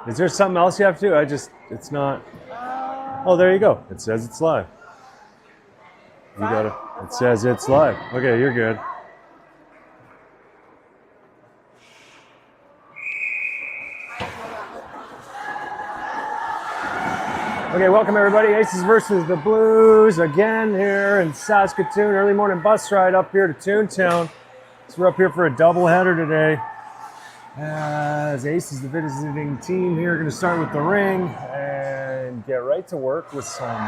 Is there something else you have to do? It's not. Oh, there you go. It says it's live. You got it. It says it's live. Okay, you're good. Okay, welcome everybody. Aces versus the Blues again here in Saskatoon. Early morning bus ride up here to Toontown. So we're up here for a doubleheader today. As Aces, the visiting team here, going to start with the ring and get right to work with some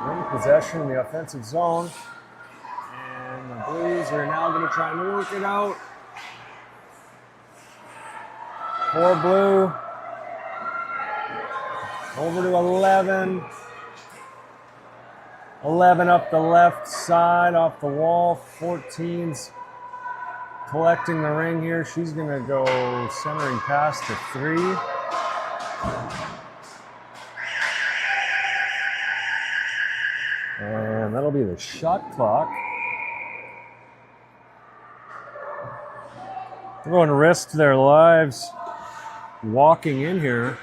ring possession in the offensive zone. And the Blues are now going to try and work it out. 4 blue. Over to 11. 11 up the left side off the wall. 14's collecting the ring here. She's going to go centering pass to 3. And that'll be the shot clock. Everyone risked their lives walking in here.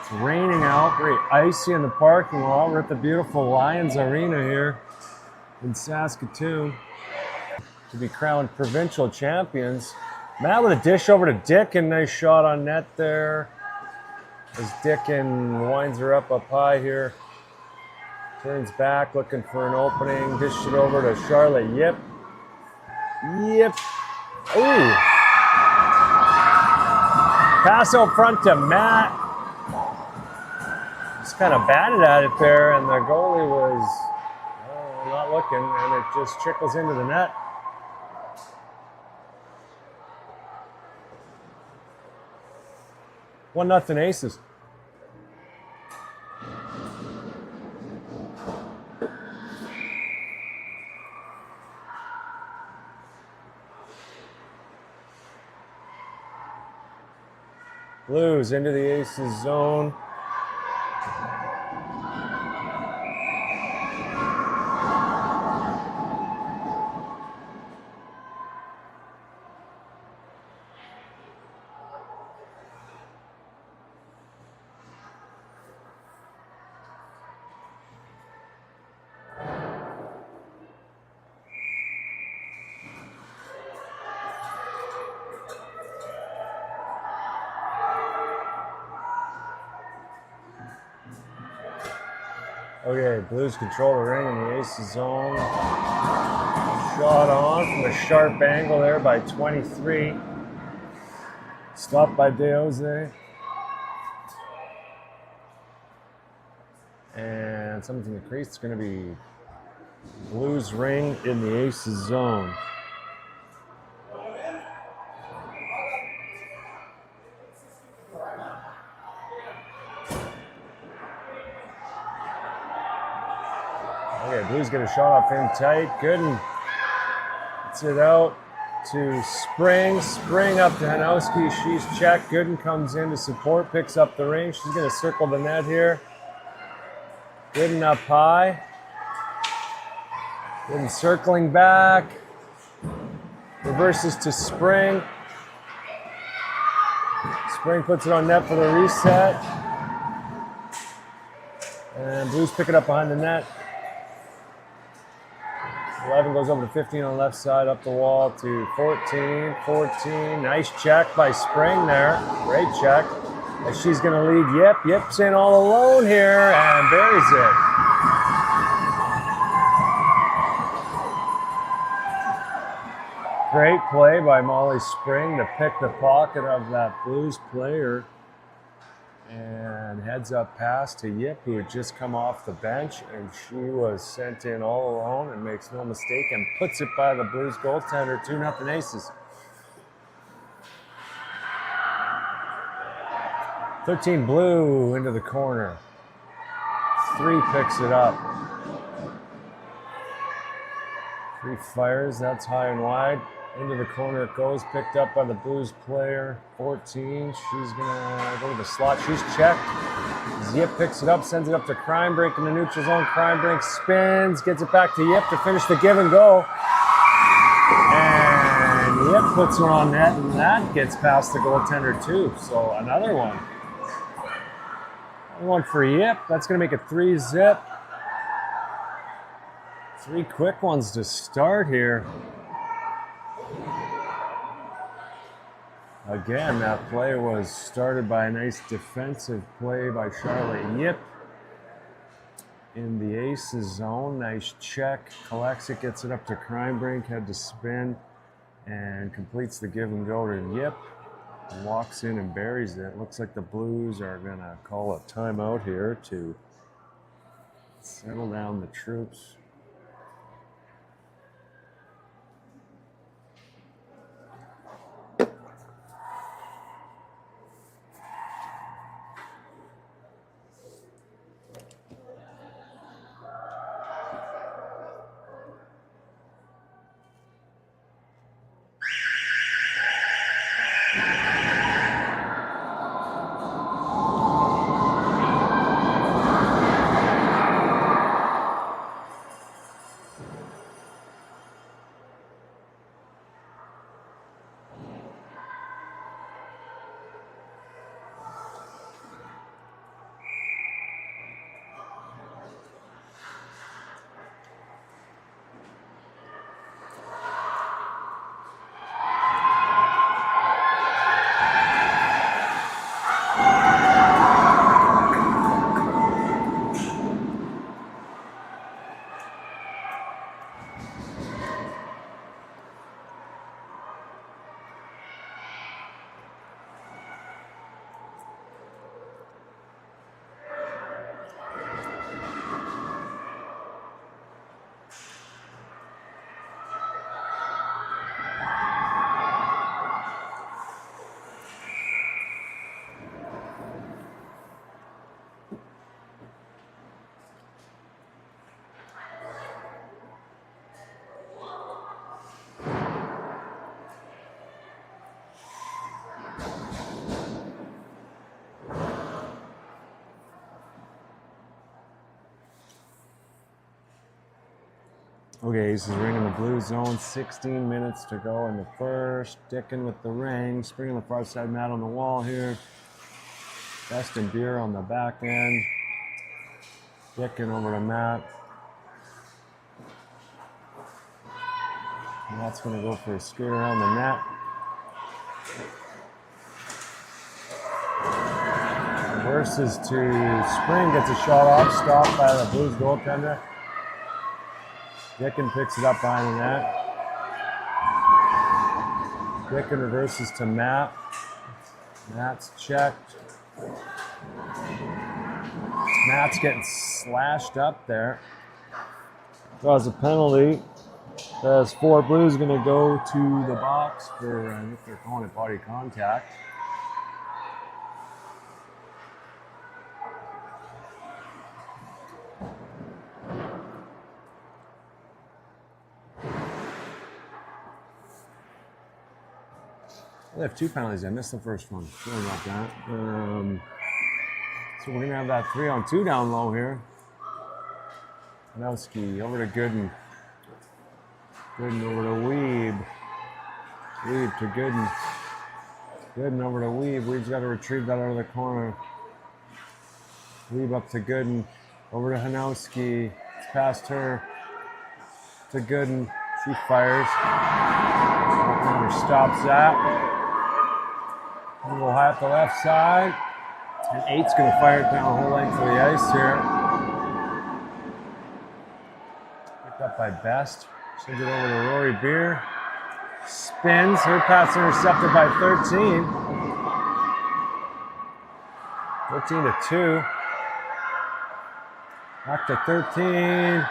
It's raining out, very icy in the parking lot. We're at the beautiful Lions Arena here in Saskatoon to be crowned provincial champions. Matt with a dish over to Dickin. Nice shot on net there. As Dickin winds her up high here. Turns back looking for an opening. Dish it over to Charlotte Yip. Yip. Ooh. Pass out front to Matt. Just kind of batted at it there, and the goalie was not looking, and it just trickles into the net. One nothing Aces. Blues into the Aces zone. Okay, Blues control the ring in the Aces zone. Shot on from a sharp angle there by 23. Stopped by De Jose. And something in the crease. It's going to be Blues ring in the Aces zone. Okay, Blues get a shot off in tight. Gooden gets it out to Spring. Spring up to Hanowski. She's checked. Gooden comes in to support, picks up the ring. She's going to circle the net here. Gooden up high. Gooden circling back. Reverses to Spring. Spring puts it on net for the reset. And Blues pick it up behind the net. 11 goes over to 15 on the left side, up the wall to 14. 14, nice check by Spring there. Great check. As she's going to lead Yip. Yip's in all alone here and buries it. Great play by Molly Spring to pick the pocket of that Blues player. And heads up pass to Yip, who had just come off the bench, and she was sent in all alone and makes no mistake and puts it by the Blues goaltender. 2-0 Aces. 13 Blue into the corner. 3 picks it up. 3 fires, that's high and wide. Into the corner it goes, picked up by the Blues player. 14, she's gonna go to the slot. She's checked. Yip picks it up, sends it up to Crimebrink in the neutral zone. Crimebrink spins, gets it back to Yip to finish the give and go. And Yip puts one on net, and that gets past the goaltender too. So another one. One for Yip. That's going to make it 3-zip. 3 quick ones to start here. Again, that play was started by a nice defensive play by Charlotte Yip in the Aces zone. Nice check. Collects it, gets it up to Crimebrink, had to spin, and completes the give and go to Yip. Walks in and buries it. Looks like the Blues are going to call a timeout here to settle down the troops. Okay, this is ringing the blue zone. 16 minutes to go in the first. Dickin with the ring. Springing the far side mat on the wall here. Best and Beer on the back end. Dickin over to Matt. And that's going to go for a skate around the net. Reverses to Spring. Gets a shot off. Stopped by the Blues goaltender. Dickin picks it up behind the net. Dickin reverses to Matt. Matt's checked. Matt's getting slashed up there. Draws a penalty. As 4 Blues going to go to the box for, I think they're calling it body contact. They have 2 penalties. I missed the first one. Sorry about that. So we're going to have that 3-on-2 down low here. Panowski over to Gooden. Gooden over to Weeb. Weeb to Gooden. Gooden over to Weeb. Weeb's got to retrieve that out of the corner. Weeb up to Gooden. Over to Hanowski. It's past her. To Gooden. She fires. Goaltender stops that. We'll go high up the left side. And 8's going to fire it down the whole length of the ice here. Picked up by Best. Sends it over to Rory Beer. Spins. Her pass intercepted by 13. 13-2. Back to 13.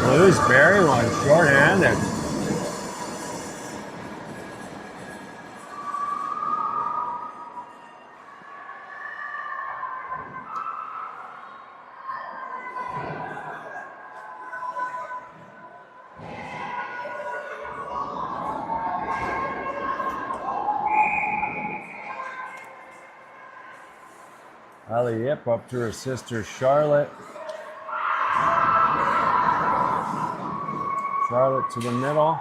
Blues bury one. Short-handed. Allie Yip up to her sister Charlotte. Charlotte to the middle.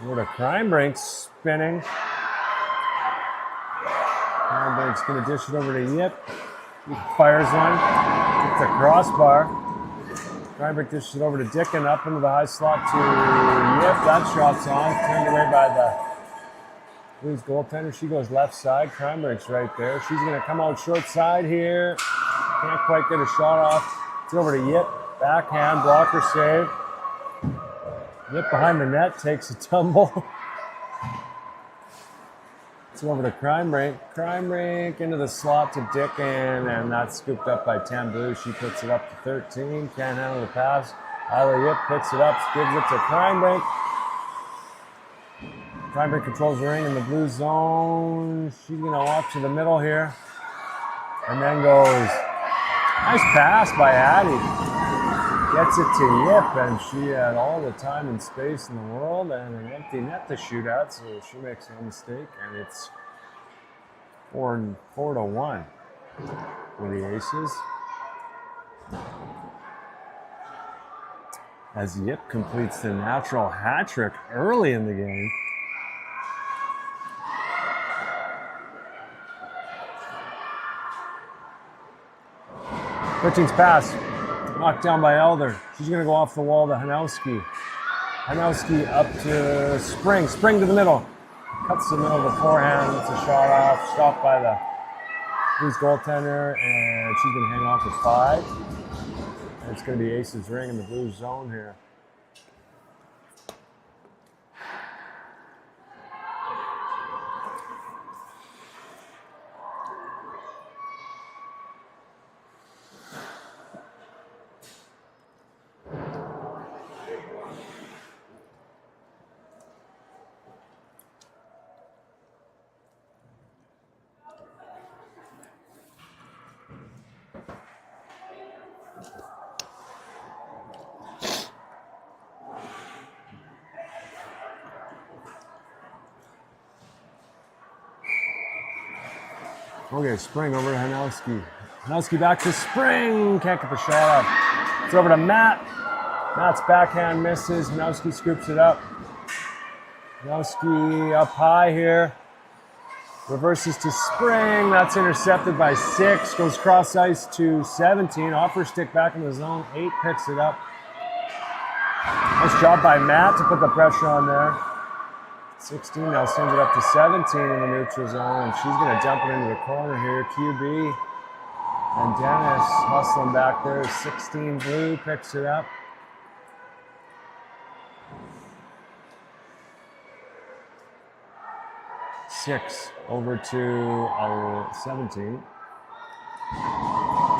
With a crime break spinning. Crime break's going to dish it over to Yip. He fires one. It's a crossbar. Crime break dishes it over to Dickin, up into the high slot to Yip. That shot's on. Turned away by the Blues goaltender. She goes left side. Crime break's right there. She's going to come out short side here. Can't quite get a shot off. It's over to Yip. Backhand, blocker save. Yip behind the net, takes a tumble. It's over to Crime Break. Crime Break into the slot to Dickin, and that's scooped up by Tambu. She puts it up to 13. Can't handle the pass. Isla Yip picks it up, gives it to Crime Break. Crime Break controls the ring in the blue zone. She's going to walk to the middle here. And then goes, nice pass by Addie. Gets it to Yip, and she had all the time and space in the world and an empty net to shoot at, so she makes no mistake, and it's 4-1 for the Aces. As Yip completes the natural hat trick early in the game. Richings pass. Knocked down by Elder. She's going to go off the wall to Hanowski. Hanowski up to Spring. Spring to the middle. Cuts the middle of the forehand. It's a shot off. Stopped by the Blues goaltender. And she's going to hang off at 5. And it's going to be Aces ring in the Blues zone here. Okay, Spring over to Hanowski. Hanowski back to Spring. Can't get the shot off. It's over to Matt. Matt's backhand misses. Hanowski scoops it up. Hanowski up high here. Reverses to Spring. That's intercepted by 6. Goes cross ice to 17. Off her stick back in the zone. 8 picks it up. Nice job by Matt to put the pressure on there. 16 now sends it up to 17 in the neutral zone, and she's going to dump it into the corner here. QB and Dennis hustling back there. 16 Blue picks it up. Six over to 17.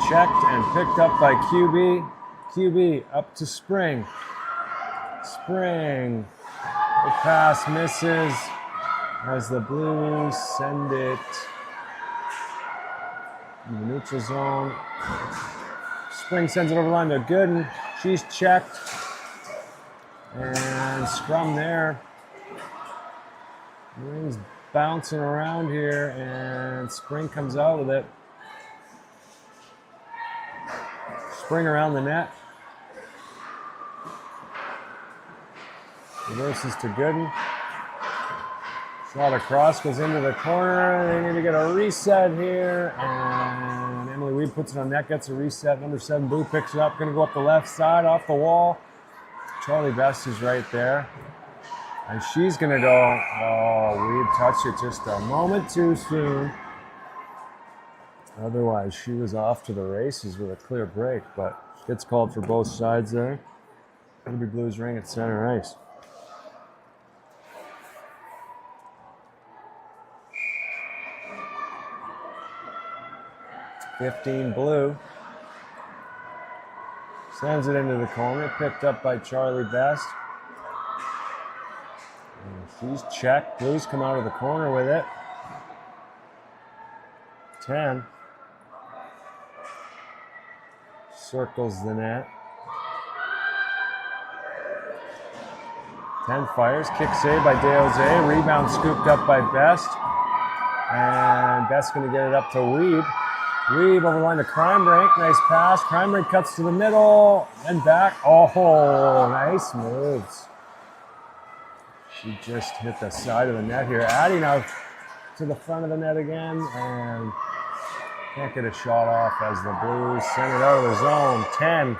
Checked and picked up by QB. QB up to Spring. Spring. The pass misses as the Blues send it in the neutral zone. Spring sends it over the line to Gooden. She's checked. And scrum there. Ring's bouncing around here, and Spring comes out with it. Spring around the net. Reverses to Gooden. Shot across, goes into the corner. They need to get a reset here. And Emily Weed puts it on net, gets a reset. Number 7, Boo picks it up. Going to go up the left side, off the wall. Charlie Best is right there. And she's going to go, oh, Weed touched it just a moment too soon. Otherwise, she was off to the races with a clear break. But gets called for both sides there. Going to be Blues ring at center ice. 15 Blue. Sends it into the corner, picked up by Charlie Best. And she's checked. Blues come out of the corner with it. 10. Circles the net. 10 fires. Kick save by DeJose. Rebound scooped up by Best. And Best's going to get it up to Weed. Weave over the line to Crime Break. Nice pass. Crime Break cuts to the middle and back. Oh, nice moves. She just hit the side of the net here. Addie now to the front of the net again and can't get a shot off as the Blues send it out of the zone. 10.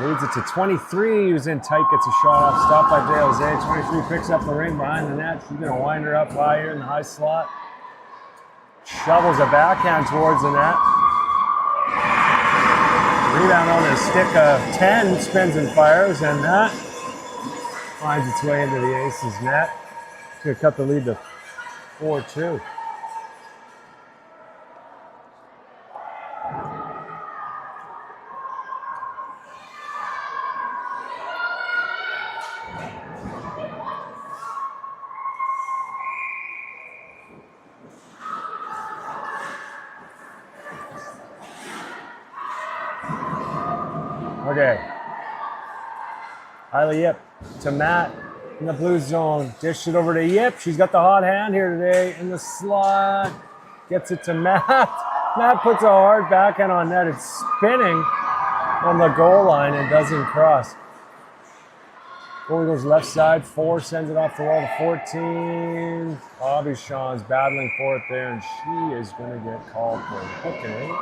Leads it to 23. Who's in tight, gets a shot off. Stopped by DeJose. 23 picks up the ring behind the net. She's going to wind her up high here in the high slot. Shovels a backhand towards the net. Rebound on a stick of 10. Spins and fires, and that finds its way into the Aces net. It's going to cut the lead to 4-2. Okay. Isla Yip to Matt in the blue zone. Dish it over to Yip. She's got the hot hand here today in the slot. Gets it to Matt. Matt puts a hard backhand on net. It's spinning on the goal line and doesn't cross. Goalie goes left side. 4 sends it off the wall to 14. Bobby Sean's battling for it there, and she is going to get called for hooking.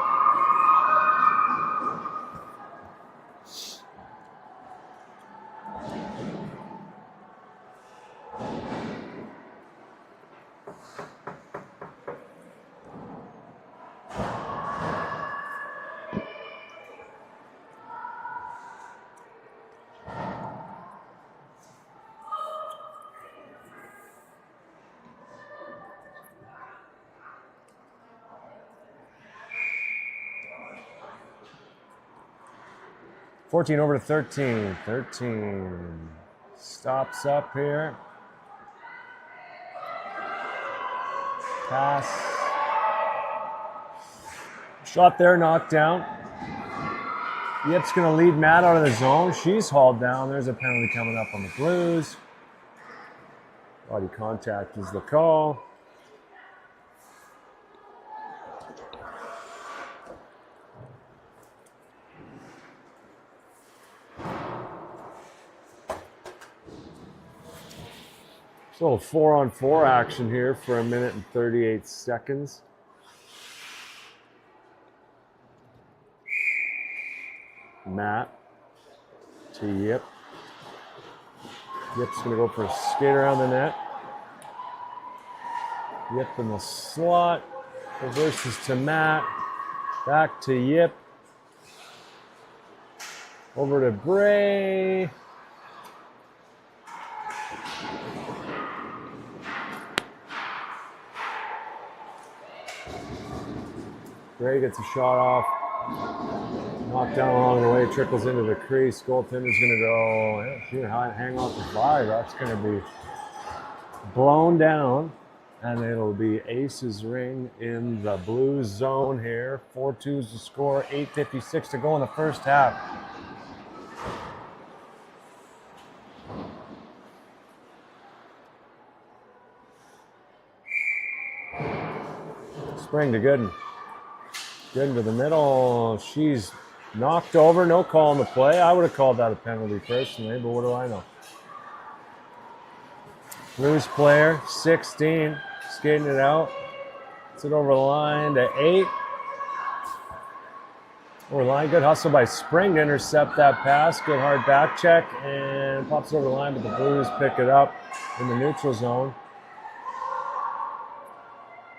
14 over to 13. 13 stops up here. Pass. Shot there, knocked down. Yip's going to lead Matt out of the zone. She's hauled down. There's a penalty coming up on the Blues. Body contact is the call. So 4-on-4 action here for 1 minute and 38 seconds. Matt to Yip. Yip's going to go for a skate around the net. Yip in the slot. Reverses to Matt. Back to Yip. Over to Bray. Gray gets a shot off. Knocked down along the way, trickles into the crease. Goaltender's going to go, yeah, she's going to hang off the 5. That's going to be blown down. And it'll be Aces ring in the Blues zone here. 4-2 is the score, 8:56 to go in the first half. Spring to Gooden. Gooden to the middle. She's knocked over. No call on the play. I would have called that a penalty personally, but what do I know? Blues player, 16, skating it out. Gets it over the line to 8. Over the line, good hustle by Spring to intercept that pass. Good hard back check and pops it over the line, but the Blues pick it up in the neutral zone.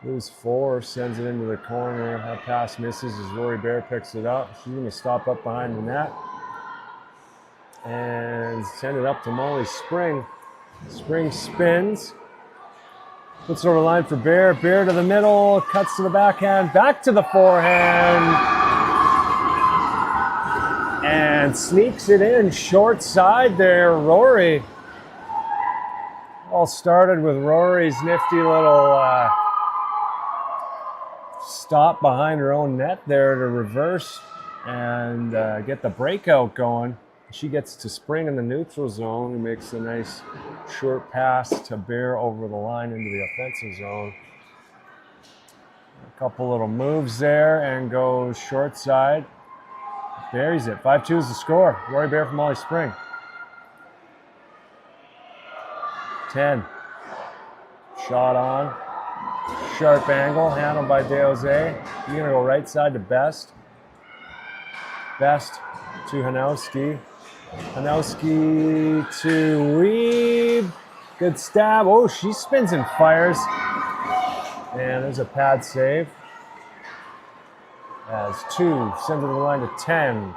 Blues 4 sends it into the corner. That pass misses as Rory Bear picks it up. She's going to stop up behind the net and send it up to Molly Spring. Spring spins. Puts it over the line for Bear. Bear to the middle. Cuts to the backhand. Back to the forehand. And sneaks it in. Short side there. Rory. All started with Rory's nifty little stop behind her own net there to reverse and get the breakout going. She gets to Spring in the neutral zone and makes a nice short pass to Bear over the line into the offensive zone. Couple little moves there and goes short side. Buries it. 5-2 is the score. Rory Bear from Molly Spring. 10. Shot on. Sharp angle. Handled by De Jose. He's going to go right side to Best. Best to Hanowski. Hanowski to Weeb. Good stab. Oh, she spins and fires. And there's a pad save. As 2 sends it to the line to 10.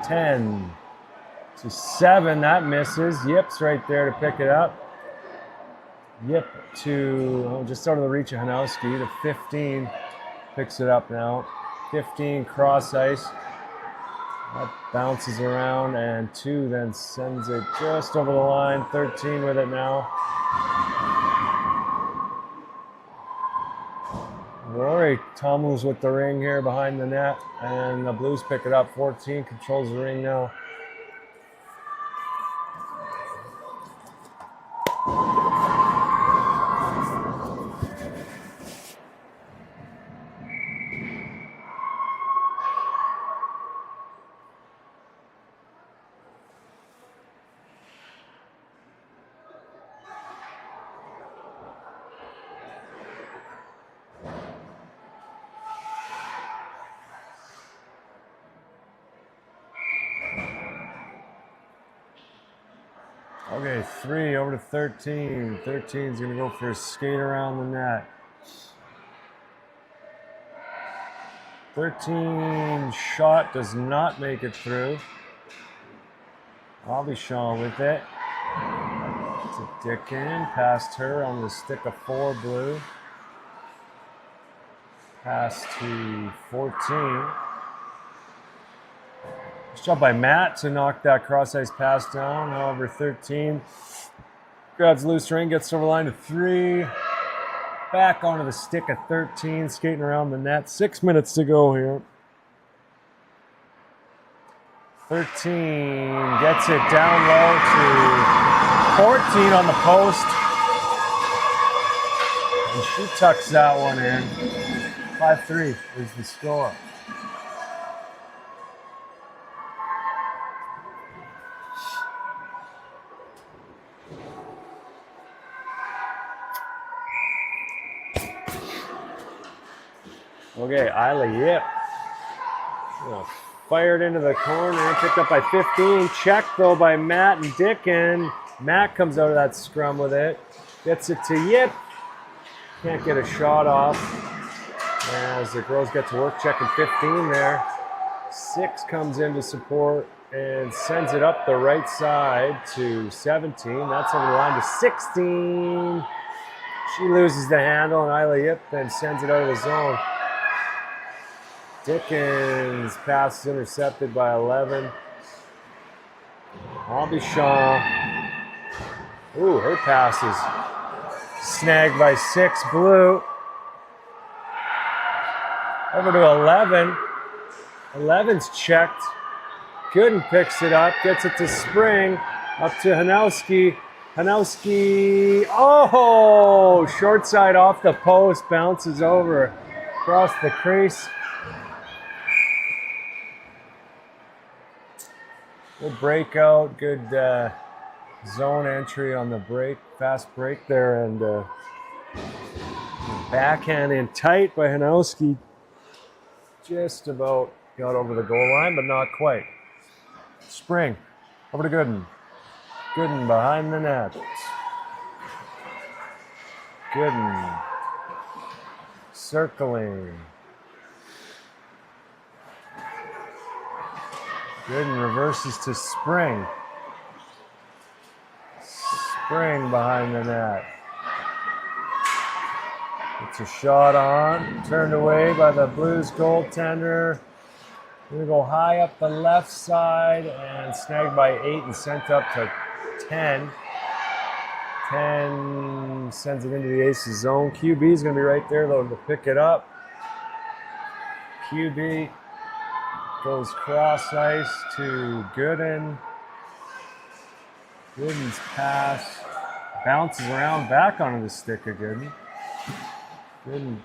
10 to 7. That misses. Yip's right there to pick it up. Yip to just out of the reach of Hanowski to 15. Picks it up now. 15 cross ice. That bounces around, and 2 then sends it just over the line. 13 with it now. Rory tumbles with the ring here behind the net, and the Blues pick it up. 14 controls the ring now. Okay, 3 over to 13. 13's going to go for a skate around the net. 13 shot does not make it through. Aubuchon with it. To Dickin, past her on the stick of 4 Blue. Pass to 14. Nice job by Matt to knock that cross-ice pass down. However, 13 grabs loose ring, gets over the line to 3. Back onto the stick of 13, skating around the net. 6 minutes to go here. 13 gets it down low to 14 on the post. And she tucks that one in. 5-3 is the score. Okay, Isla Yip. Fired into the corner, picked up by 15. Checked though by Matt and Dickin. Matt comes out of that scrum with it. Gets it to Yip. Can't get a shot off. As the girls get to work, checking 15 there. 6 comes in to support and sends it up the right side to 17. That's over the line to 16. She loses the handle, and Isla Yip then sends it out of the zone. Dickens pass is intercepted by 11. Aubuchon. Ooh, her pass is snagged by 6 Blue. Over to 11. 11's checked. Gooden picks it up, gets it to Spring. Up to Hanowski. Hanowski. Oh! Short side off the post. Bounces over across the crease. Good breakout, good zone entry on the break, fast break there, and backhand in tight by Hanowski. Just about got over the goal line, but not quite. Spring, over to Gooden. Gooden behind the net. Gooden circling. Gooden reverses to Spring. Spring behind the net. It's a shot on. Turned away by the Blues goaltender. Going to go high up the left side and snagged by 8 and sent up to 10. 10 sends it into the Aces zone. QB is going to be right there though to pick it up. QB goes cross ice to Gooden. Gooden's pass bounces around back onto the stick of Gooden. Gooden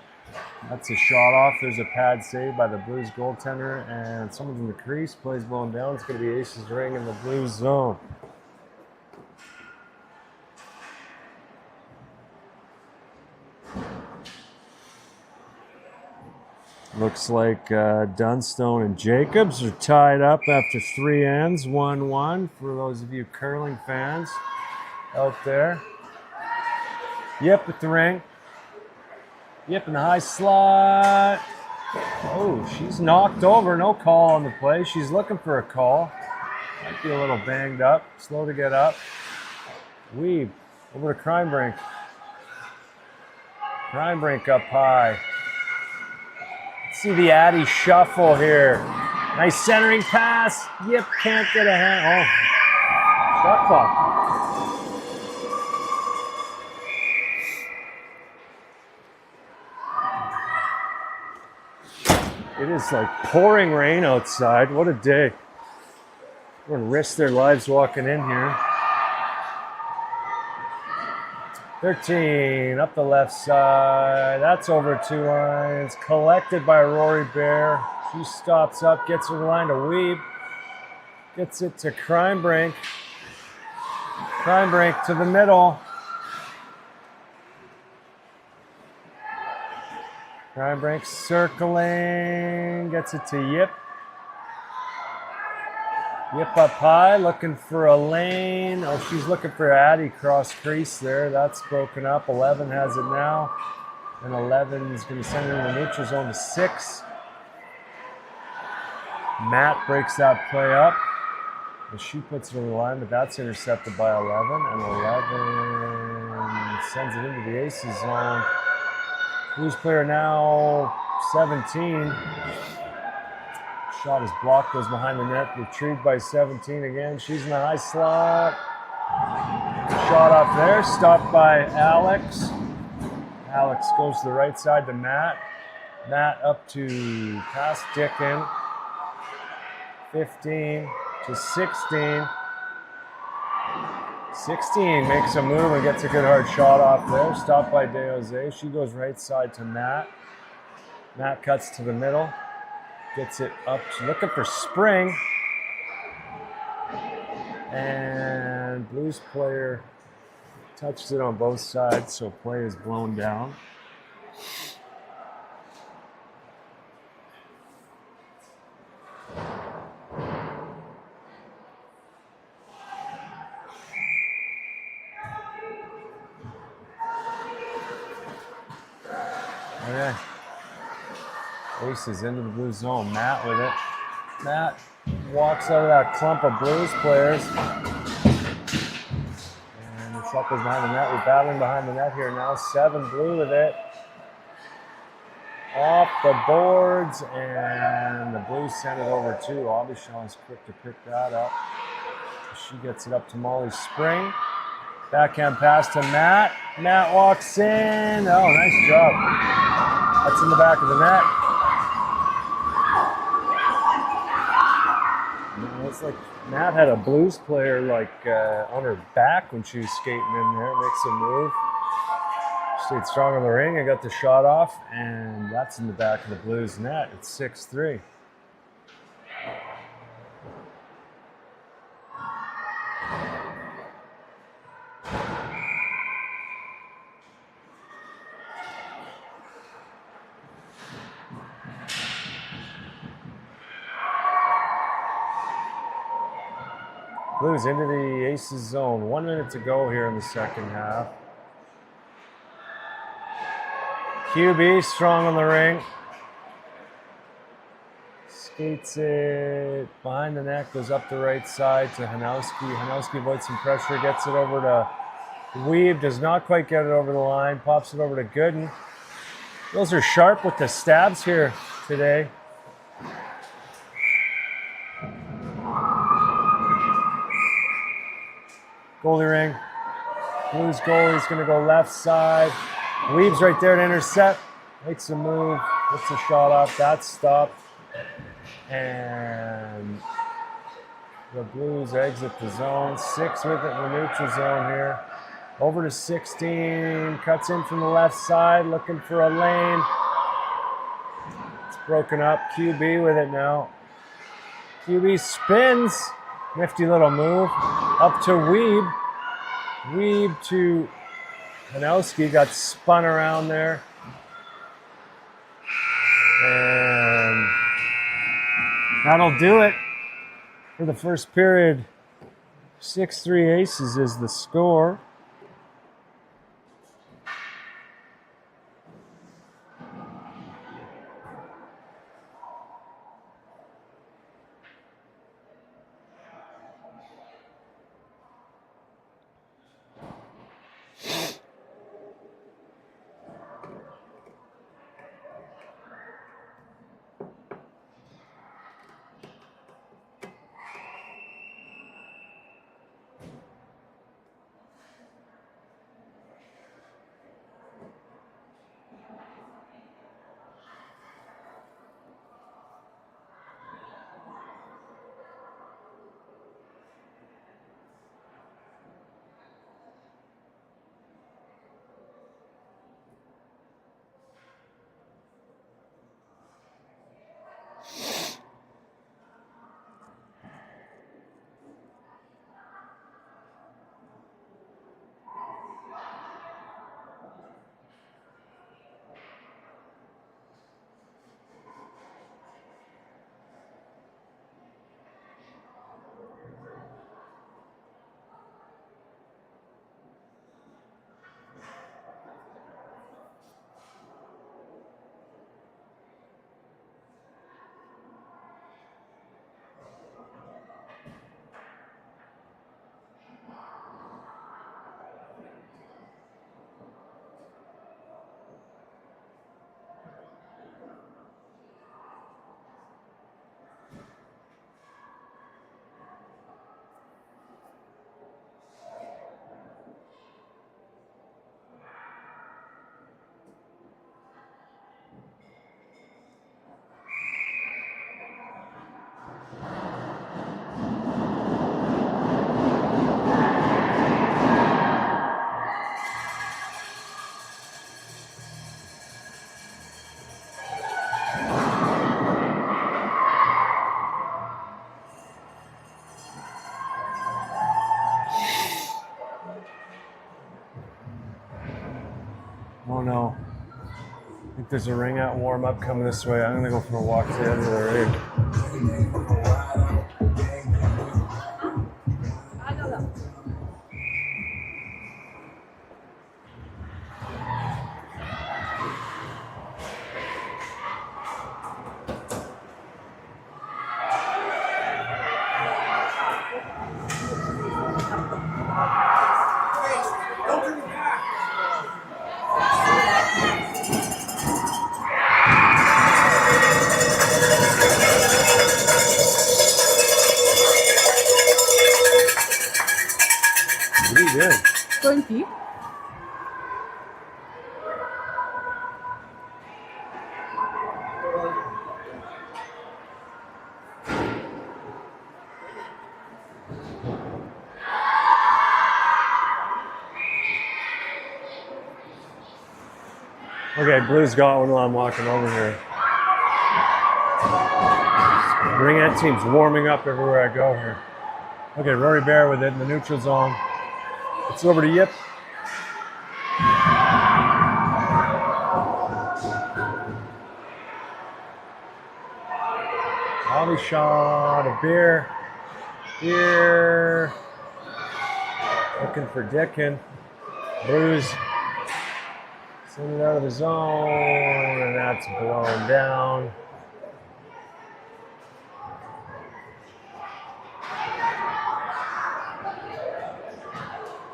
That's a shot off. There's a pad save by the Blues goaltender, and someone's in the crease. Plays blown down. It's going to be Aces ring in the Blues zone. Looks like Dunstone and Jacobs are tied up after 3 ends, 1-1 for those of you curling fans out there. Yep at the ring. Yep in the high slot. Oh, she's knocked over. No call on the play. She's looking for a call. Might be a little banged up. Slow to get up. Weeb over to Crimebrink. Crimebrink up high. See the Addy shuffle here. Nice centering pass. Yep, can't get a hand. Oh, shot clock. It is like pouring rain outside. What a day. Everyone risked their lives walking in here. 13 up the left side. That's over 2 lines. Collected by Rory Bear. She stops up, gets her line to Weeb. Gets it to Crimebrink. Crimebrink to the middle. Crimebrink circling. Gets it to Yip. Yip up high, looking for a lane. Oh, she's looking for Addy cross crease there. That's broken up. 11 has it now. And 11 is going to send it in the neutral zone to 6. Matt breaks that play up. And she puts it over the line, but that's intercepted by 11. And 11 sends it into the Aces zone. Blues player now 17. Shot is blocked, goes behind the net, retrieved by 17 again. She's in the high slot. Shot off there, stopped by Alex. Alex goes to the right side to Matt. Matt up to past Dickin. 15 to 16. 16 makes a move and gets a good hard shot off there. Stopped by De Jose. She goes right side to Matt. Matt cuts to the middle. Gets it up, looking for Spring. And Blues player touched it on both sides, so play is blown down. Okay. Aces into the Blues zone. Matt with it. Matt walks out of that clump of Blues players. And the shot goes behind the net. We're battling behind the net here now. 7 Blue with it. Off the boards. And the Blues send it over too. Aubuchon's quick to pick that up. She gets it up to Molly Spring. Backhand pass to Matt. Matt walks in. Oh, nice job. That's in the back of the net. It's like Matt had a Blues player on her back when she was skating in there. Makes a move. Stayed strong on the ring and got the shot off, and that's in the back of the Blues net. It's 6-3. Blues into the Aces zone. 1 minute to go here in the second half. QB strong on the ring. Skates it behind the net, goes up the right side to Hanowski. Hanowski avoids some pressure, gets it over to Weeb, does not quite get it over the line, pops it over to Gooden. Those are sharp with the stabs here today. Goalie ring. Blues goalie's going to go left side. Weaves right there to intercept. Makes a move. Gets a shot off. That's stopped. And the Blues exit the zone. 6 with it in the neutral zone here. Over to 16. Cuts in from the left side. Looking for a lane. broken up. QB with it now. QB spins. Nifty little move. Up to Weeb. Weeb to Hanowski. Got spun around there. And that'll do it for the first period. 6-3 Aces is the score. Oh no. I think there's a Ringette warm-up coming this way. I'm gonna go for a walk to the end of the ring. Pretty good. Going deep. Okay, Blue's got one while I'm walking over here. Ringette team's warming up everywhere I go here. Okay, Rory Bear with it in the neutral zone. It's over to Yip. Volley shot, a beer. Beer. Looking for Dickin. Blues. Send it out of the zone, and that's blown down.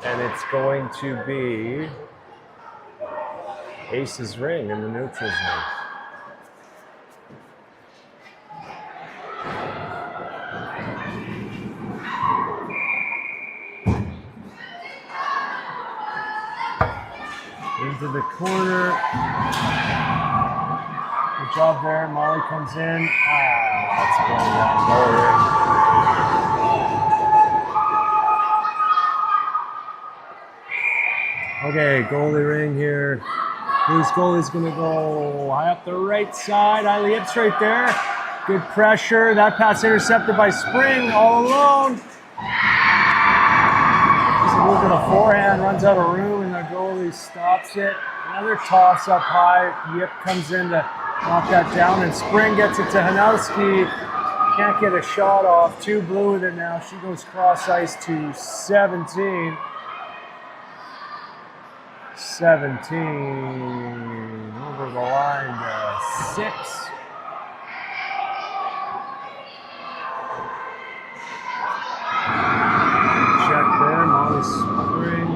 And it's going to be Ace's ring in the neutral zone. Into the corner. Good job there. Molly comes in. That's going down lower. Okay, goalie ring here. Blues goalie's going to go high up the right side. Eiley Ips right there. Good pressure. That pass intercepted by Spring all alone. He's a move to the forehand, runs out of room, and the goalie stops it. Another toss up high. Yip comes in to knock that down, and Spring gets it to Hanowski. Can't get a shot off. 2 blue with it now. She goes cross ice to 17. 17 over the line to 6. Check there, Molly Spring.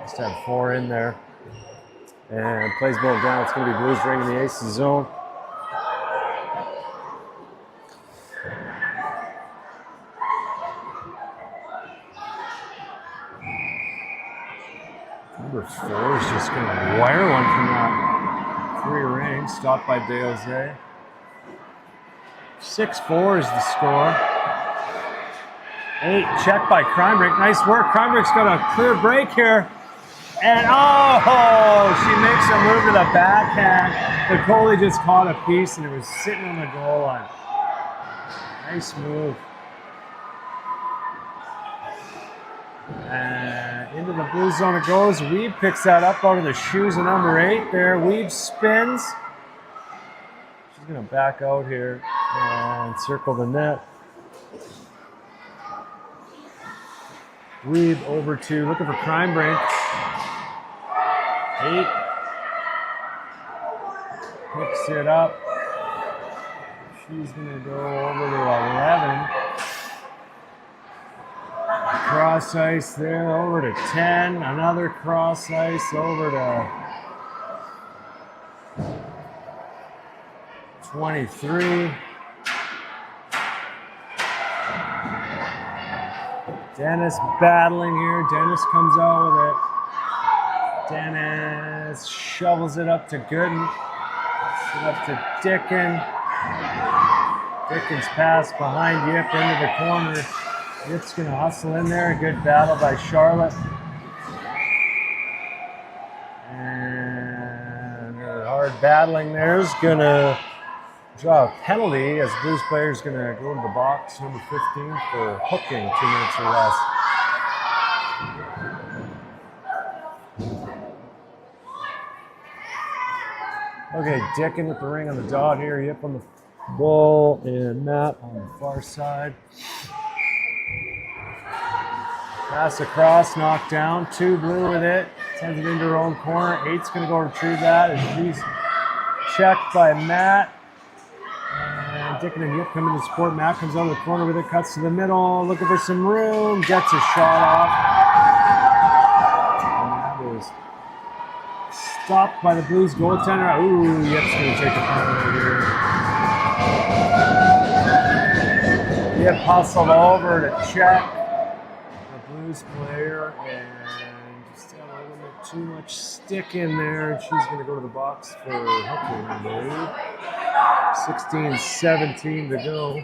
Just had 4 in there. And plays ball down. It's going to be Blues ring in the aces zone. Number 4 is just going to wire one from that 3 range. Stopped by DeJose. 6-4 is the score. 8 checked by Kreinbrink. Nice work. Kreinbrink's got a clear break here. And oh, she makes a move to the backhand. The goalie just caught a piece and it was sitting on the goal line. Nice move. And into the blue zone it goes. Weeb picks that up out of the shoes of number 8 there. Weeb spins. She's going to back out here and circle the net. Weeb over to, looking for Kreinbrink. 8. Picks it up. She's going to go over to 11. Cross ice there, over to 10. Another cross ice over to 23. Dennis battling here. Dennis comes out with it. Dennis shovels it up to Gooden. Up to Dickin. Dickin's pass behind Yip into the corner. Yip's going to hustle in there. Good battle by Charlotte. And hard battling there is going to draw a penalty as Blues player is going to go into the box, number 15, for hooking 2 minutes or less. Okay, Dickin with the ring on the dot here. Yip on the ball and Matt on the far side. Pass across, knocked down. 2 blue with it. Sends it into her own corner. 8's going to go retrieve that as she's checked by Matt. And Dickin and Yip come into support. Matt comes out of the corner with it, cuts to the middle, looking for some room, gets a shot off. And that was stopped by the Blues goaltender. Ooh, Yip's going to take the penalty here. Yip hustled over to check the Blues player and just had a little bit too much stick in there. And she's going to go to the box for hooking, I believe. 16-17 to go.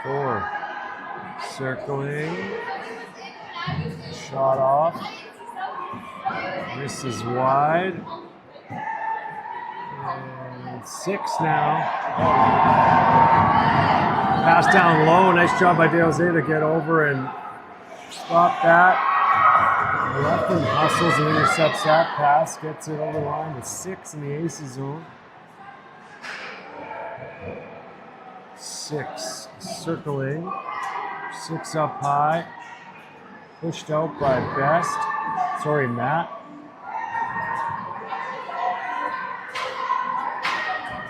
Four. Circling. Shot off. Misses wide. And 6 now. Pass down low. Nice job by DeJose to get over and stop that. Lefton hustles and intercepts that pass. Gets it over the line to 6 in the aces zone. 6 circling. 6 up high. Pushed out by Best. Sorry, Matt.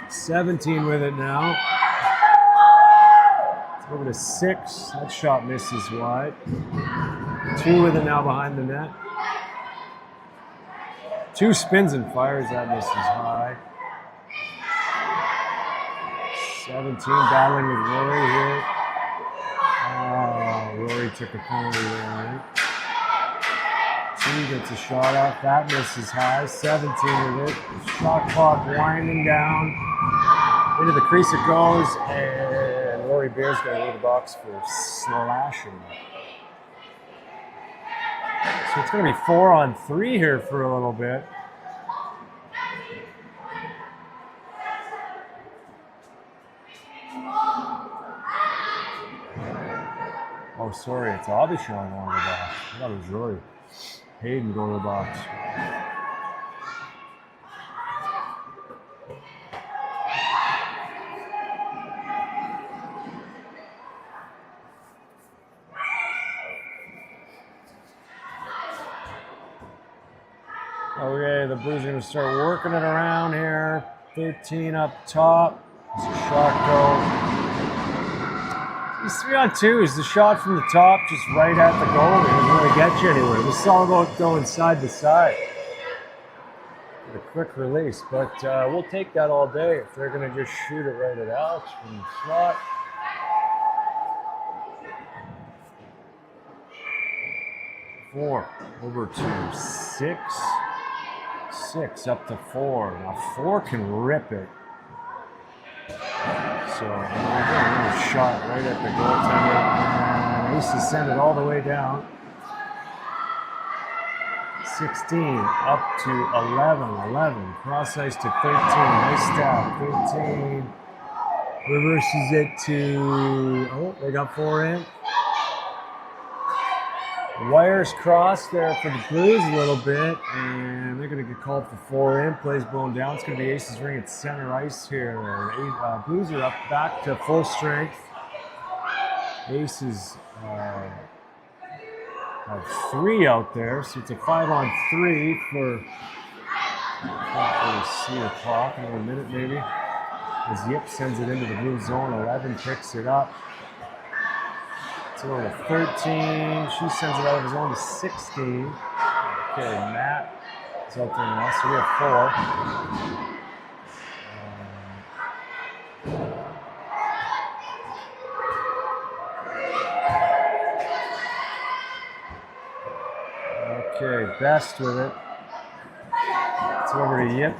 17 with it now. It's over to 6. That shot misses wide. 2 with it now behind the net. 2 spins and fires. That misses high. 17 battling with Rory here. Oh, Rory took a penalty there, right? 2 gets a shot off. That misses high. 17 with it. The shot clock winding down. Into the crease it goes, and Rory Bear's going to go to the box for slashing. So it's going to be 4-on-3 here for a little bit. Oh, sorry, it's Abishai going to the box. I thought it was Rory. Hayden going to the box. Okay, the Blues are going to start working it around here. 13 up top. It's a shot goal. These 3-on-2s, the shot from the top just right at the goal. It doesn't really get you anywhere. This is all about going side to side. A quick release, but we'll take that all day if they're going to just shoot it right at Alex from the slot. Four over to 6. 6 up to 4. Now 4 can rip it. So we're getting a shot right at the goaltender. And Aces send it all the way down. 16 up to 11. 11 cross ice to 13. Nice stab. 13 reverses it to. Oh, they got 4 in. Wires crossed there for the Blues a little bit, and they're going to get called for 4 in. Plays blown down. It's going to be Aces ring at center ice here. Blues are up back to full strength. Aces have 3 out there, so it's a 5-on-3 for. Let's see the clock in a minute maybe. As Yip sends it into the blue zone, 11 picks it up. Over to 13. She sends it out of his own to 16. Okay, Matt is out there now, so we have 4. Okay, Best with it. It's over to Yip.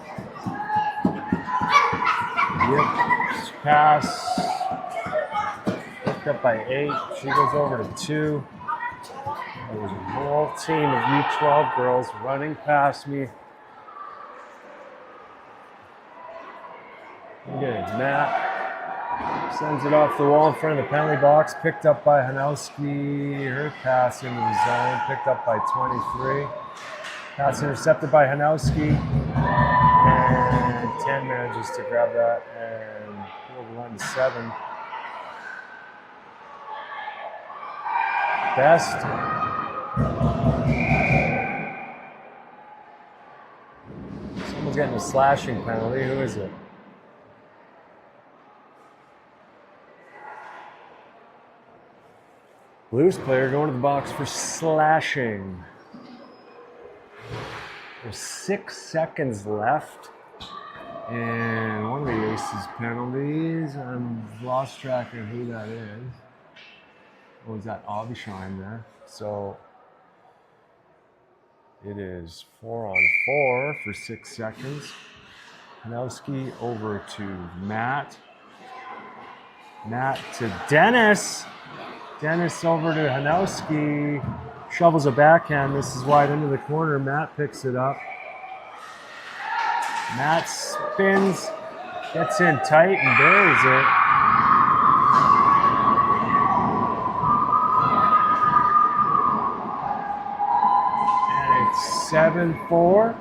Yip, pass. Up by 8. She goes over to 2. There's a whole team of U12 girls running past me. Okay, Matt sends it off the wall in front of the penalty box. Picked up by Hanowski. Her pass into the zone. Picked up by 23. Pass intercepted by Hanowski. And 10 manages to grab that and pull the line to 7. Best. Someone's getting a slashing penalty. Who is it? Blues player going to the box for slashing. There's 6 seconds left. And one of the Aces penalties, I've lost track of who that is. Oh, is that Abishai there? So it is 4-on-4 for 6 seconds. Hanowski over to Matt. Matt to Dennis. Dennis over to Hanowski. Shovels a backhand. This is wide into the corner. Matt picks it up. Matt spins, gets in tight and buries it. And it's 7-4.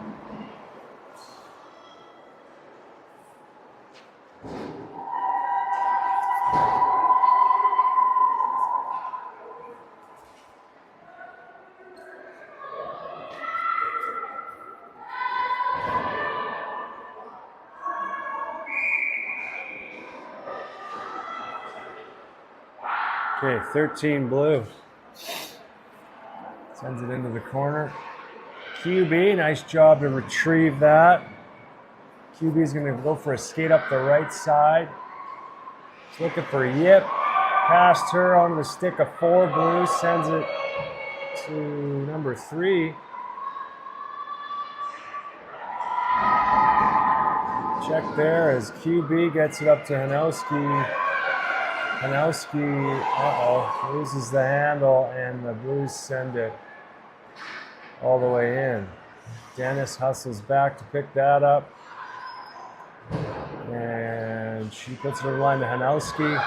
Okay, 13 blue. Sends it into the corner. QB, nice job to retrieve that. QB is going to go for a skate up the right side. He's looking for Yip. Past her onto the stick of 4 blue. Sends it to number 3. Check there as QB gets it up to Hanowski. Hanowski, loses the handle, and the Blues send it all the way in. Dennis hustles back to pick that up. And she puts it over the line to Hanowski.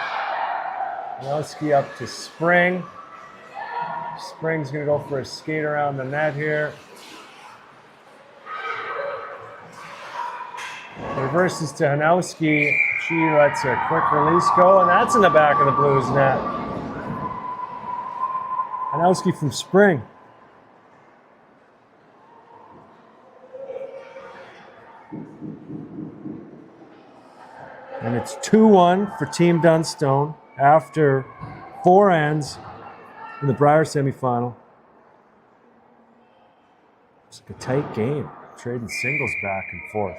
Hanowski up to Spring. Spring's going to go for a skate around the net here. Reverses to Hanowski. She lets a quick release go, and that's in the back of the Blues net. Hanowski from Spring. And it's 2-1 for Team Dunstone after 4 ends in the Brier semifinal. It's like a tight game, trading singles back and forth.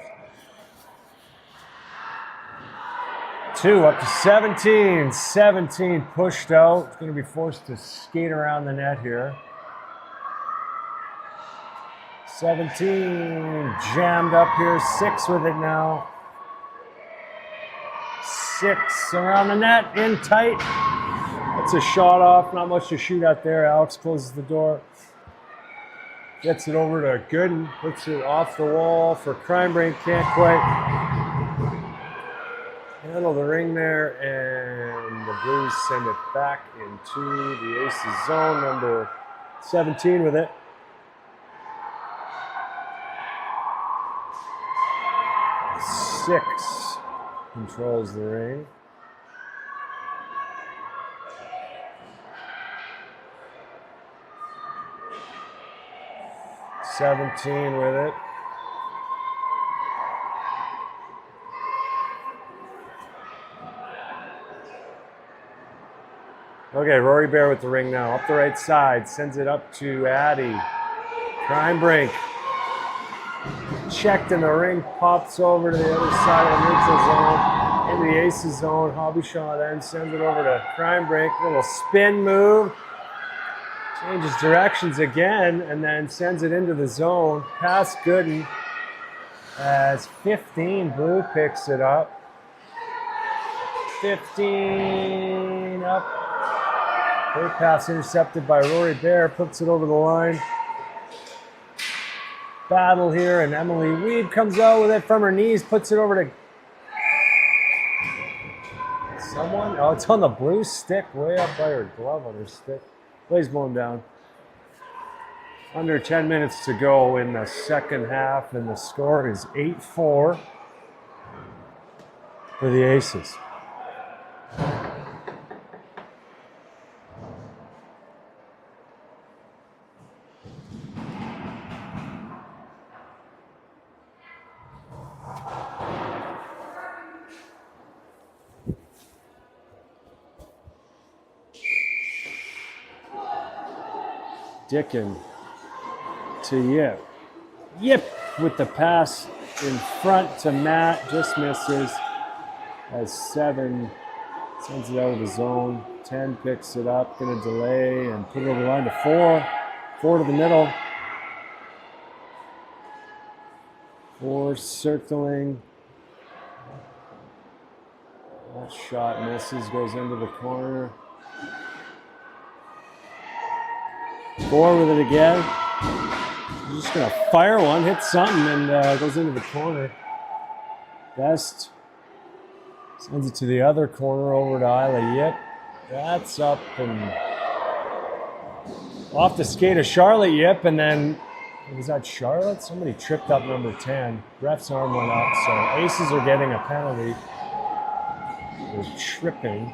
2 up to 17. 17 pushed out. It's going to be forced to skate around the net here. 17 jammed up here. 6 with it now. 6 around the net, in tight. That's a shot off. Not much to shoot at there. Alex closes the door. Gets it over to Gooden. Puts it off the wall for Crimebrain. Can't quite handle the ring there. And the Blues send it back into the Aces zone. Number 17 with it. Six controls the ring. $17 with it. Okay, Rory Bear with the ring now. Up the right side. Sends it up to Addie. Crimebrain. Checked in the ring, pops over to the other side of the neutral zone, into the Aces zone. Hobbyshaw then sends it over to Crimebrain. Little spin move. Changes directions again, and then sends it into the zone. Past Gooden as 15. Blue picks it up. 15 up. Third pass intercepted by Rory Bear. Puts it over the line. Battle here, and Emily Weed comes out with it from her knees, puts it over to someone. Oh, it's on the blue stick, way up by her glove on her stick. Play's blown down. Under 10 minutes to go in the second half, and the score is 8-4 for the Aces. Dickin to Yip. Yip with the pass in front to Matt. Just misses. As 7 sends it out of the zone. 10 picks it up. Going to delay and put it over the line to 4. 4 to the middle. 4 circling. That shot misses. Goes into the corner. 4 with it again. He's just going to fire one, hit something, and goes into the corner. Best sends it to the other corner over to Isla Yip. That's up and off the skate of Charlotte Yip, and then, was that Charlotte? Somebody tripped up number 10. Ref's arm went up, so Aces are getting a penalty. They're tripping.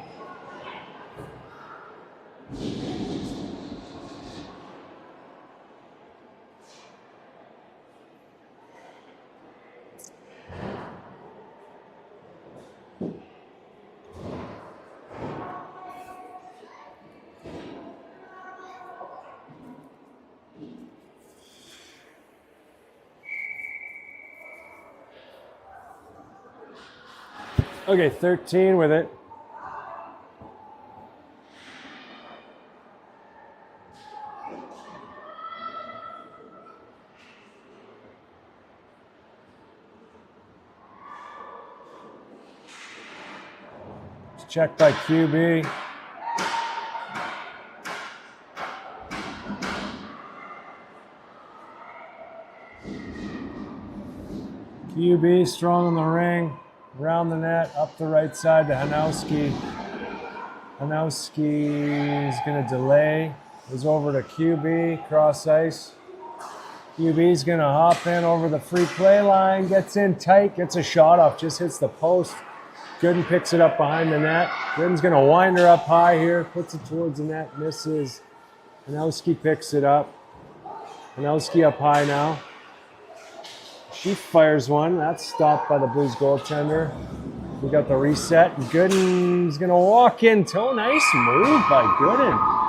Okay, 13 with it. Checked by QB. QB strong in the ring, around the net, up the right side to Hanowski. Hanowski is going to delay. Goes over to QB, cross ice. QB's going to hop in over the free play line, gets in tight, gets a shot off, just hits the post. Gooden picks it up behind the net. Gooden's going to wind her up high here, puts it towards the net, misses. Hanowski picks it up. Hanowski up high now. She fires one. That's stopped by the Blues goaltender. We got the reset. Gooden's going to walk in. Nice move by Gooden.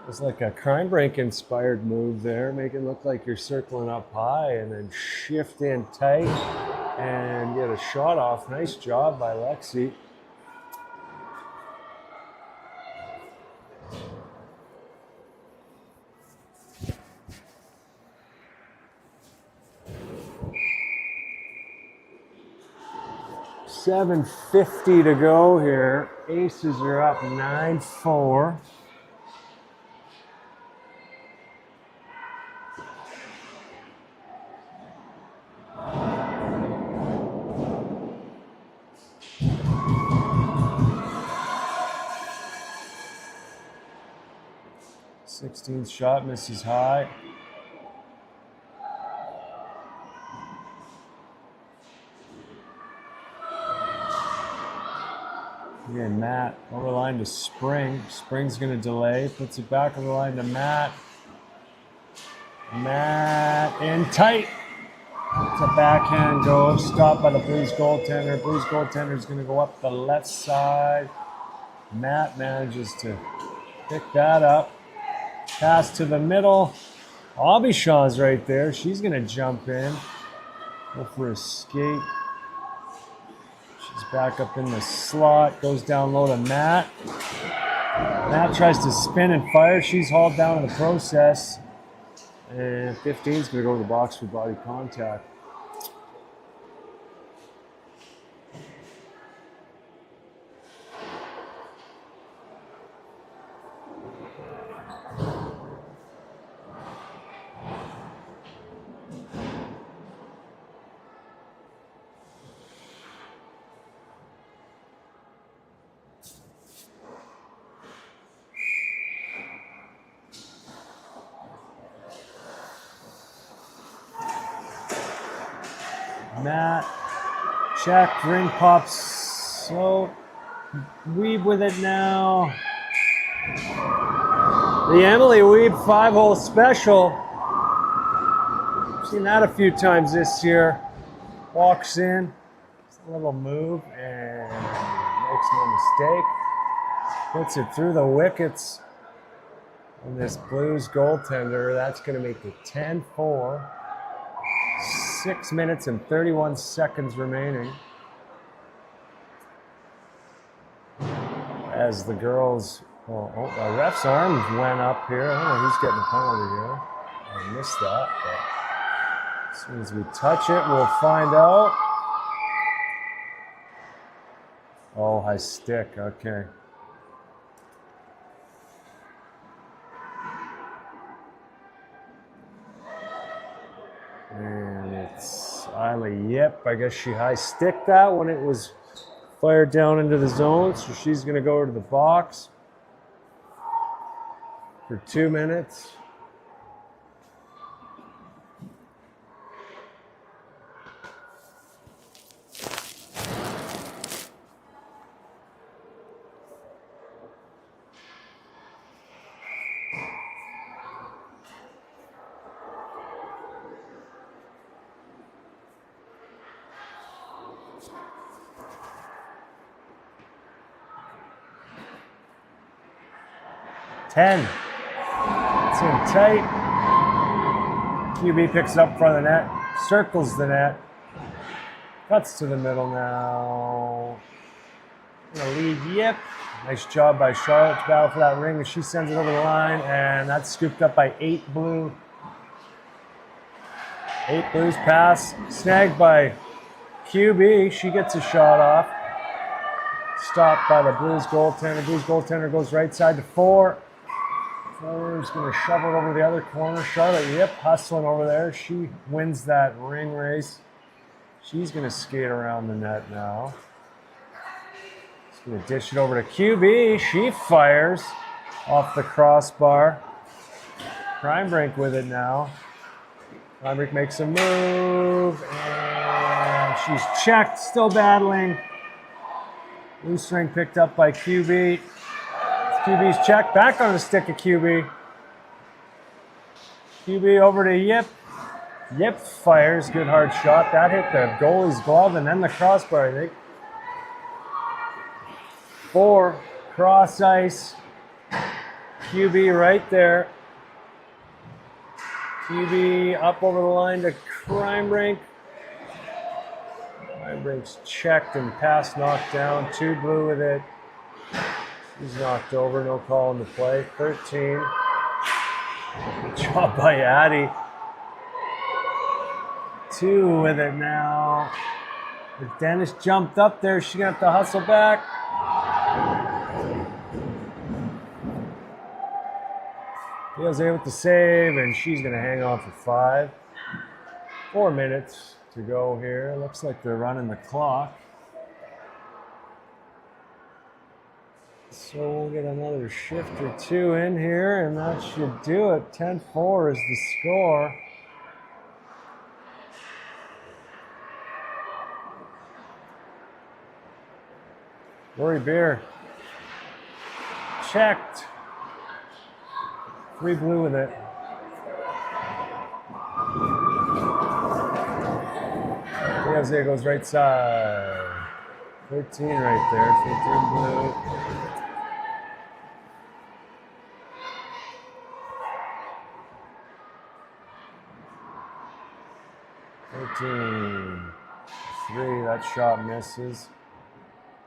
It's like a Crime Break inspired move there. Make it look like you're circling up high and then shift in tight and get a shot off. Nice job by Lexi. $7:50 to go here. Aces are up 9-4. Sixteenth shot misses high. Again, Matt over the line to Spring. Spring's going to delay. Puts it back over the line to Matt. Matt in tight. It's a backhand goal. Stopped by the Blues goaltender. Blues goaltender is going to go up the left side. Matt manages to pick that up. Pass to the middle. Aubuchon's right there. She's going to jump in. Go for a skate. She's back up in the slot. Goes down low to Matt. Matt tries to spin and fire. She's hauled down in the process. And 15's going to go to the box for body contact. Matt, check, ring pops, so Weeb with it now. The Emily Weeb 5-hole special. Seen that a few times this year. Walks in, a little move, and makes no mistake. Puts it through the wickets. And this Blues goaltender, that's going to make it 10-4. 6 minutes and 31 seconds remaining. As the girls, the ref's arm went up here. I don't know who's getting a penalty here. I missed that, but as soon as we touch it, we'll find out. Oh, high stick, okay. And it's Isla Yip. I guess she high-sticked that when it was fired down into the zone. So she's going to go to the box for 2 minutes. Ten. It's in tight. QB picks it up in front of the net. Circles the net. Cuts to the middle now. Gonna lead Yip. Nice job by Charlotte to battle for that ring as she sends it over the line, and that's scooped up by 8 Blue. 8 Blues pass. Snagged by QB, she gets a shot off. Stopped by the Blues goaltender. Blues goaltender goes right side to 4. 4 is going to shovel it over the other corner. Charlotte Yip hustling over there. She wins that ring race. She's going to skate around the net now. She's going to dish it over to QB. She fires off the crossbar. Crime Brink with it now. Crime Brink makes a move. And she's checked. Still battling. Loose string picked up by QB. QB's check, back on the stick of QB. QB over to Yip. Yip fires, good hard shot. That hit the goalie's glove and then the crossbar, I think. 4, cross ice. QB right there. QB up over the line to Crime Brink. Crime Brink's checked and pass knocked down. 2 blue with it. He's knocked over, no call in the play. 13. Good job by Addie. 2 with it now. If Dennis jumped up there, she's going to have to hustle back. Jose with the save, and she's going to hang on for 5. 4 minutes to go here. Looks like they're running the clock. So we'll get another shift or 2 in here, and that should do it. 10-4 is the score. Rory Beer checked. 3 blue with it. Jose goes right side. 13 right there. 15 blue. 3, that shot misses.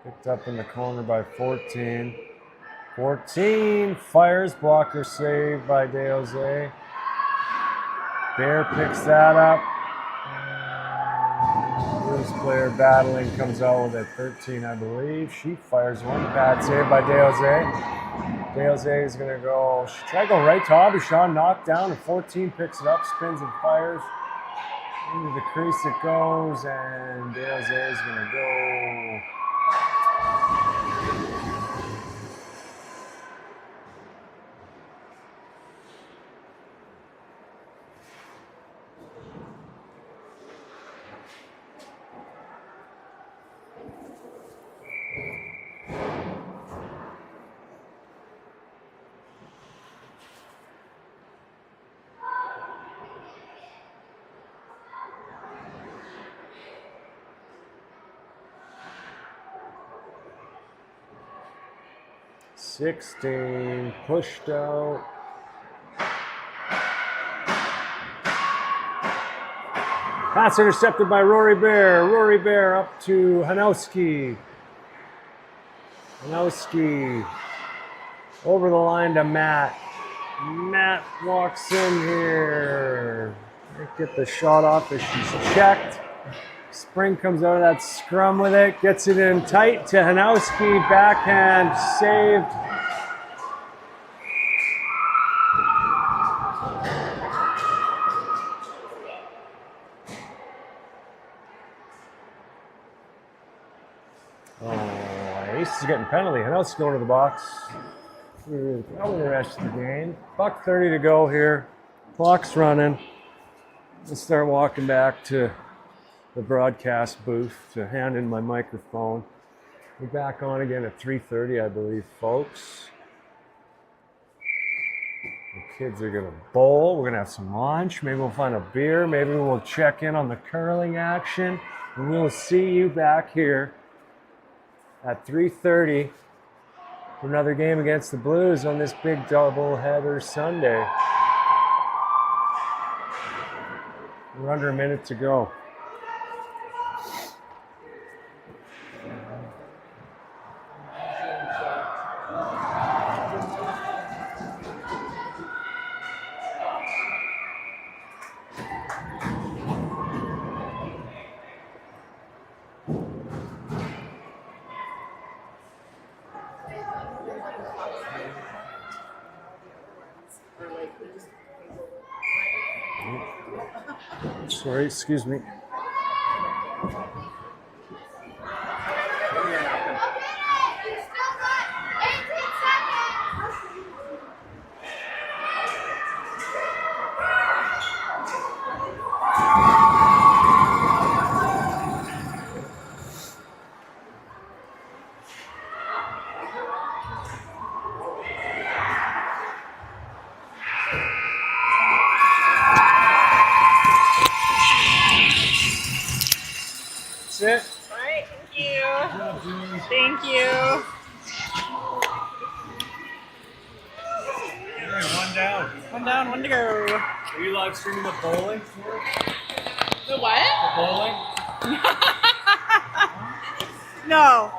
Picked up in the corner by 14. 14 fires, blocker save by De Jose. Bear picks that up. Blues player battling comes out with it. 13, I believe. She fires one pad save by De Jose. De Jose is going to go. She tried to go right to Aubuchon, knocked down, and 14 picks it up, spins and fires. Into the crease it goes, and De Jose is going to go. $16 pushed out. Pass intercepted by Rory Bear. Rory Bear up to Hanowski. Hanowski over the line to Matt. Matt walks in here. Might get the shot off as she's checked. Spring comes out of that scrum with it, gets it in tight to Hanowski, backhand saved. Oh, Ace is getting penalty. Hanowski going to the box. Probably the rest of the game. $1:30 to go here. Clock's running. Let's start walking back to the broadcast booth to hand in my microphone. We're back on again at 3:30, I believe, folks. The kids are gonna bowl. We're gonna have some lunch. Maybe we'll find a beer. Maybe we'll check in on the curling action. And we'll see you back here at 3:30 for another game against the Blues on this big doubleheader Sunday. We're under a minute to go. Sorry, excuse me. That's it. All right, thank you. Good job, Julie. Thank you. Okay, one down. One down, one to go. Are you live streaming the bowling? The what? The bowling? No.